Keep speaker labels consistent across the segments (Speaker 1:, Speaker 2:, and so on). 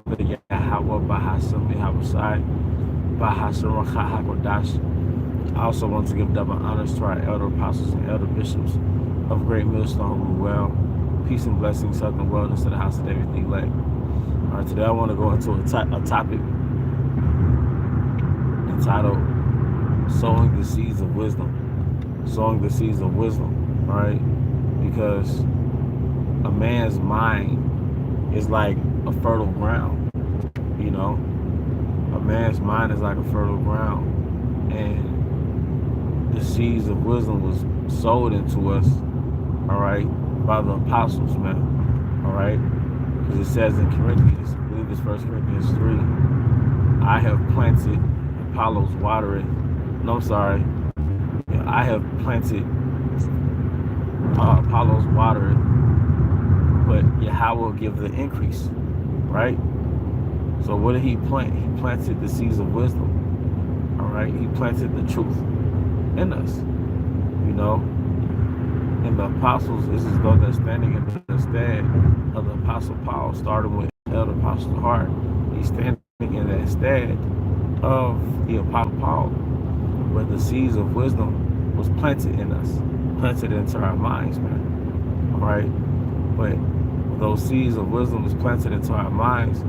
Speaker 1: Father Yahweh Bahasam Yahushai Bahasam Hakodash. I also want to give double honors to our elder apostles and elder bishops of Great Millstone who rule well. Peace and blessings, health and wellness to the house of David the elect. All right, today I want to go into a topic entitled Sowing the Seeds of Wisdom. Sowing the seeds of wisdom, all right? Because a man's mind is like a fertile ground, you know? A man's mind is like a fertile ground. And the seeds of wisdom was sowed into us, all right, by the apostles, man, all right? Because it says in Corinthians, I believe it's 1 Corinthians 3, I have planted, Apollos watered. No, I'm sorry. I have planted, Apollos watered, but Yahweh will give the increase, right? So what did he plant? He planted the seeds of wisdom, all right? He planted the truth in us, you know? And the apostles, this is though they're standing in the stead of the apostle Paul, starting with Elder Apostle Hart. He's standing in that stead of the apostle Paul, where the seeds of wisdom was planted in us, planted into our minds, man. All right? But those seeds of wisdom was planted into our minds,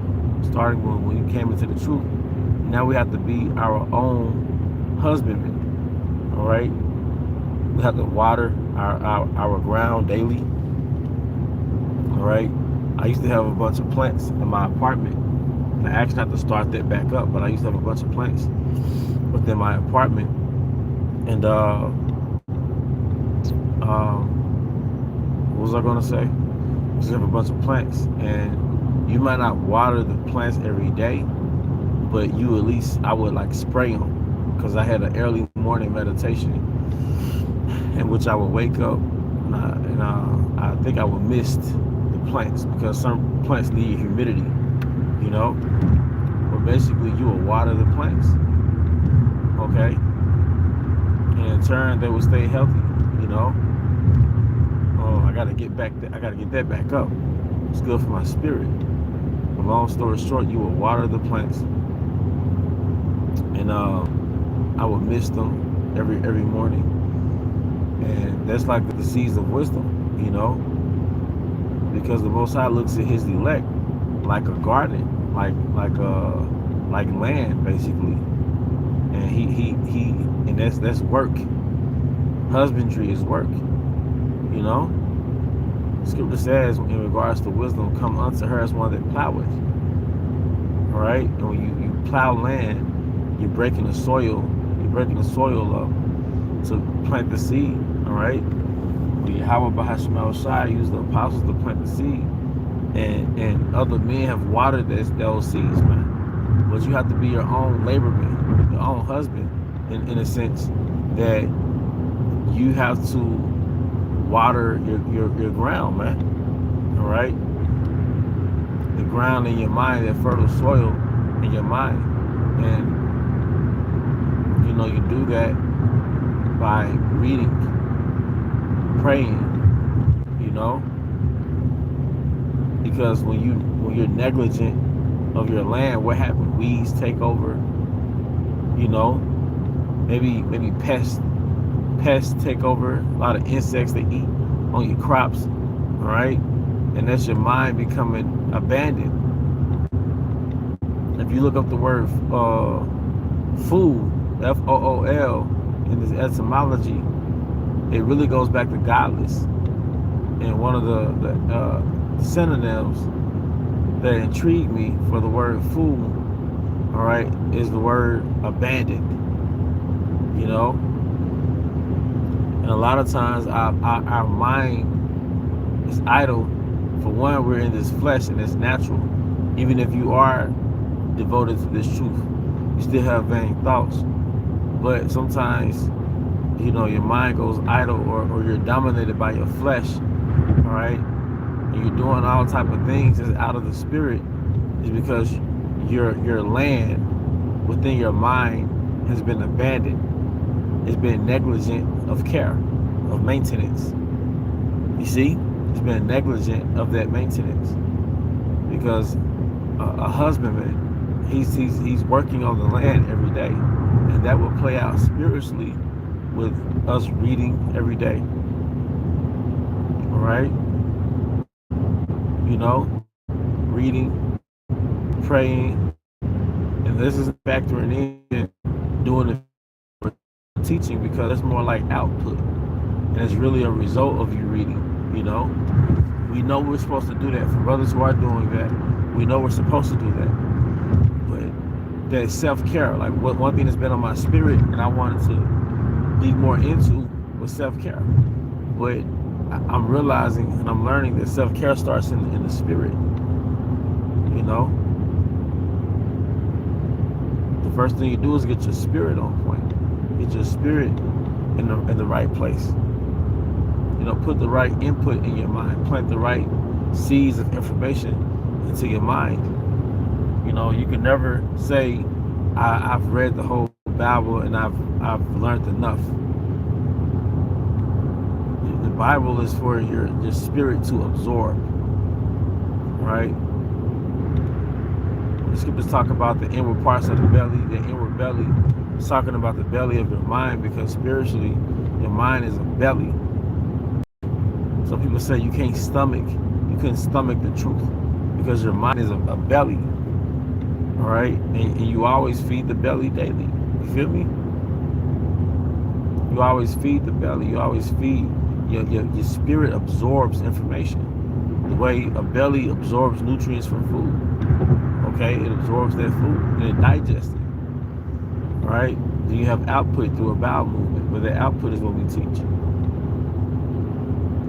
Speaker 1: starting when we came into the truth. Now we have to be our own husbandmen, all right? We have to water our ground daily, all right? I used to have a bunch of plants in my apartment. And I actually have to start that back up, but I used to have a bunch of plants within my apartment. And what was I gonna say? I used to have a bunch of plants, and you might not water the plants every day, but you at least, I would like spray them, because I had an early morning meditation in which I would wake up and I think I would mist the plants, because some plants need humidity, you know. But basically, you would water the plants, okay, and in turn they would stay healthy, you know. Oh, I gotta get that back up. It's good for my spirit. But long story short, you would water the plants, and I would mist them every morning. And that's like the seeds of wisdom, you know, because the Most High looks at His elect like a garden, like land, basically. And and that's work. Husbandry is work, you know. Scripture says, in regards to wisdom, come unto her as one that ploweth. All right, and when you plow land, you're breaking the soil up to plant the seed. All right, Yahweh Bahashim Shai used the apostles to plant the seed, and other men have watered those seeds, man. But you have to be your own laborman, your own husband, in a sense that you have to water your ground, man. All right, the ground in your mind, that fertile soil in your mind, and you know you do that by reading, praying, you know, because when you're negligent of your land, what happens? Weeds take over, you know, maybe pests take over, a lot of insects that eat on your crops, all right? And that's your mind becoming abandoned. If you look up the word fool, F-O-O-L, in this etymology, it really goes back to godless. And one of the synonyms that intrigued me for the word fool, all right, is the word abandoned, you know. And a lot of times our mind is idle. For one, we're in this flesh and it's natural. Even if you are devoted to this truth, you still have vain thoughts. But sometimes, you know, your mind goes idle, or you're dominated by your flesh, all right? And you're doing all type of things that's out of the spirit, is because your land within your mind has been abandoned. It's been negligent of care, of maintenance. You see? It's been negligent of that maintenance. Because a husbandman, he's working on the land every day, and that will play out spiritually with us reading every day. All right, reading, praying, and this is factoring in doing the teaching, because it's more like output, and it's really a result of you reading. We know we're supposed to do that. For brothers who are doing that, we know we're supposed to do that. But that self-care, like one thing that's been on my spirit and I wanted to be more into was self-care. But I'm realizing and I'm learning that self-care starts in the spirit. The first thing you do is get your spirit on point. Get your spirit in the right place. Put the right input in your mind. Plant the right seeds of information into your mind. You can never say, I've read the whole Bible and I've learned enough. The Bible is for your spirit to absorb, right? When the scriptures talk about the inward parts of the belly, the inward belly, it's talking about the belly of your mind, because spiritually, your mind is a belly. So people say you couldn't stomach the truth because your mind is a belly. All right, and you always feed the belly daily. You feel me? You always feed the belly. You always feed your spirit absorbs information the way a belly absorbs nutrients from food. Okay, it absorbs that food and it digests it. All right, then you have output through a bowel movement, but the output is what we teach.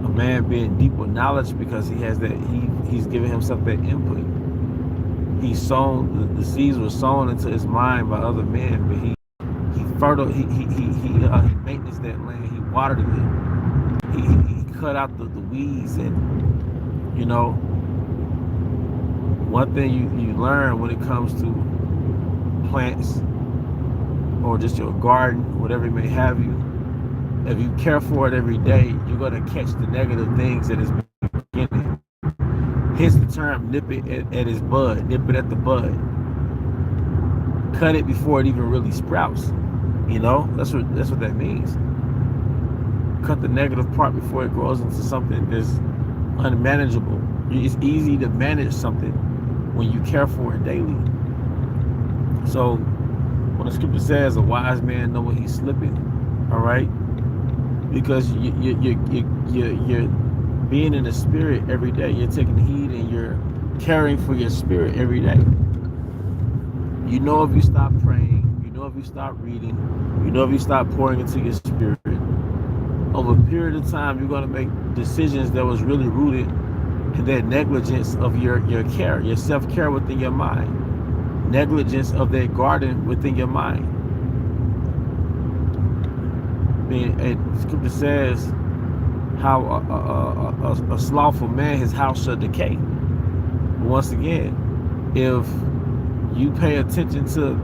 Speaker 1: A man being deep with knowledge because he has that. He's giving himself that input. He's sown, the seeds were sown into his mind by other men, but he maintenance that land. He watered it. He cut out the weeds, and one thing you learn when it comes to plants or just your garden, whatever it may have you, if you care for it every day, you're gonna catch the negative things that is beginning. Hence the term, nip it at its bud, nip it at the bud. Cut it before it even really sprouts. That's what that means. Cut the negative part before it grows into something that's unmanageable. It's easy to manage something when you care for it daily. So when the scripture says a wise man know when he's slipping, all right, because you're being in the spirit every day. You're taking heed and you're caring for your spirit every day. If you stop praying, if you stop reading, if you stop pouring into your spirit, over a period of time, you're going to make decisions that was really rooted in that negligence of your care, your self-care within your mind, negligence of that garden within your mind. And scripture says how a slothful man, his house shall decay. But once again, if you pay attention to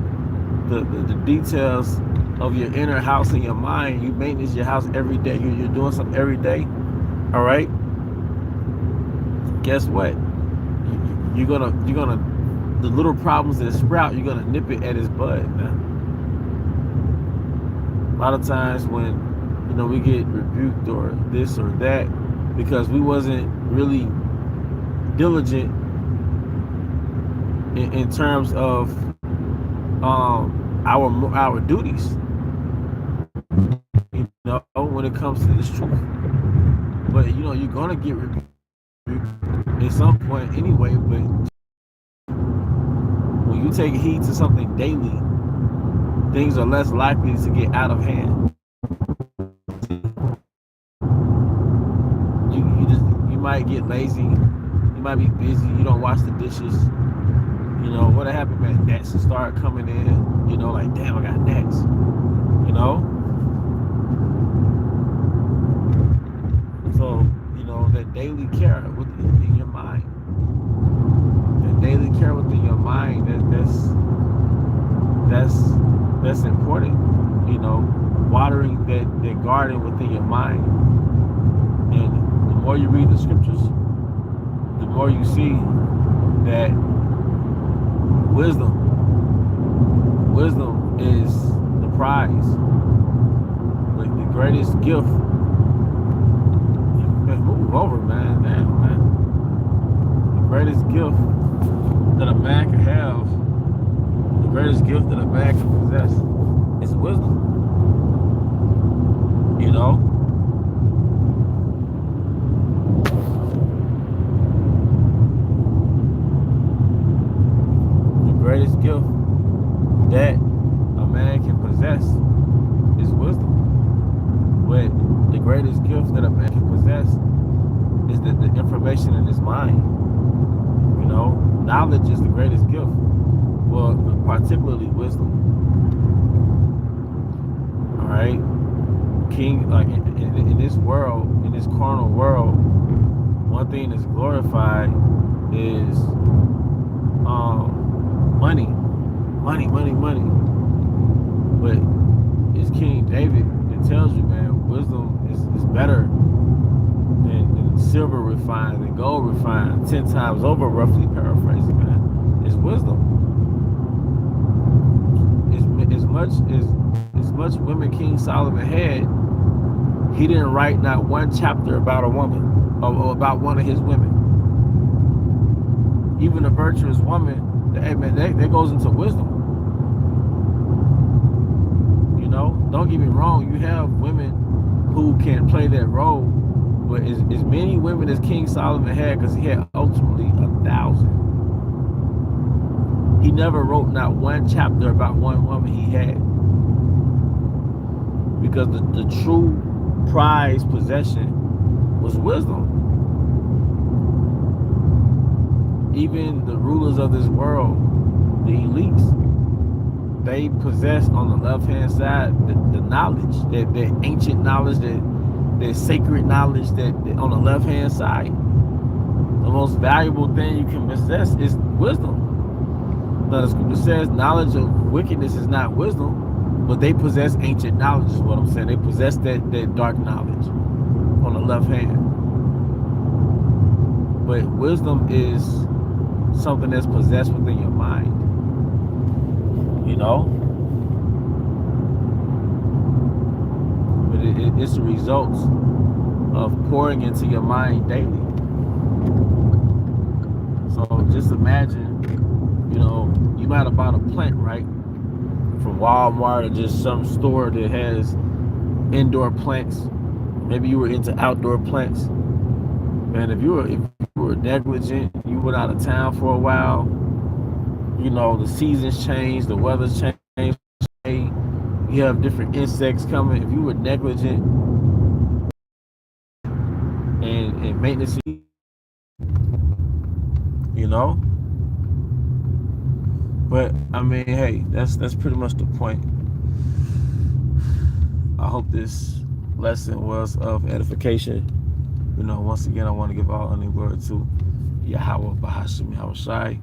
Speaker 1: the details of your inner house and your mind, you maintenance your house every day, you're doing something every day, all right, guess what? You're gonna the little problems that sprout, you're gonna nip it at its bud, man. A lot of times when we get rebuked or this or that because we wasn't really diligent in terms of our duties, when it comes to this truth. But you're gonna get rebuked at some point anyway. But when you take heed to something daily, things are less likely to get out of hand. You might get lazy, you might be busy, you don't wash the dishes. What happened, man? Debts start coming in, like, damn, I got debts. So, that daily care within your mind. That daily care within your mind, that's important. Watering that garden within your mind. And the more you read the scriptures, the more you see that Wisdom is the prize, the greatest gift. Man, move over, man. Damn, man. The greatest gift that a man can have, the greatest gift that a man can possess is wisdom. You know? The greatest gift that a man can possess is wisdom. But the greatest gift that a man can possess is the information in his mind. You know, knowledge is the greatest gift. Well, particularly wisdom. All right, King. Like in this world, in this carnal world, one thing that's glorified is money. But it's King David that tells you, man, wisdom is better than silver refined, than gold refined, 10 times over, roughly paraphrasing, man. It's wisdom. As much women King Solomon had, he didn't write not one chapter about a woman, or about one of his women. Even a virtuous woman, hey man, that goes into wisdom. You know, don't get me wrong, you have women who can play that role, but as many women as King Solomon had, because he had ultimately 1,000. He never wrote not one chapter about one woman he had. Because the true prized possession was wisdom. Even the rulers of this world, the elites, they possess on the left-hand side the knowledge, that ancient knowledge, that sacred knowledge that on the left-hand side. The most valuable thing you can possess is wisdom. Now the scripture says knowledge of wickedness is not wisdom, but they possess ancient knowledge is what I'm saying. They possess that dark knowledge on the left hand. But wisdom is something that's possessed within your mind. You know? But it's the results of pouring into your mind daily. So just imagine, you know, you might have bought a plant, right? From Walmart or just some store that has indoor plants. Maybe you were into outdoor plants. Man, if you were negligent, you went out of town for a while, you know, the seasons change, the weather's changed, you have different insects coming. If you were negligent and maintenance, you know. But I mean, hey, that's pretty much the point. I hope this lesson was of edification. You know, once again, I want to give all honor and glory to Yahweh Bahashim Yahushai,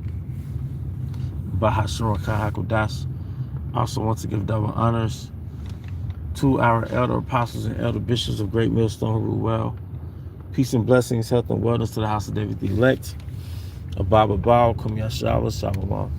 Speaker 1: Bahashim Rakah HaKodash. I also want to give double honors to our elder apostles and elder bishops of Great Millstone who rule well. Peace and blessings, health and wellness to the house of David the elect. Abba Baal, Kum Yashala, Shalom.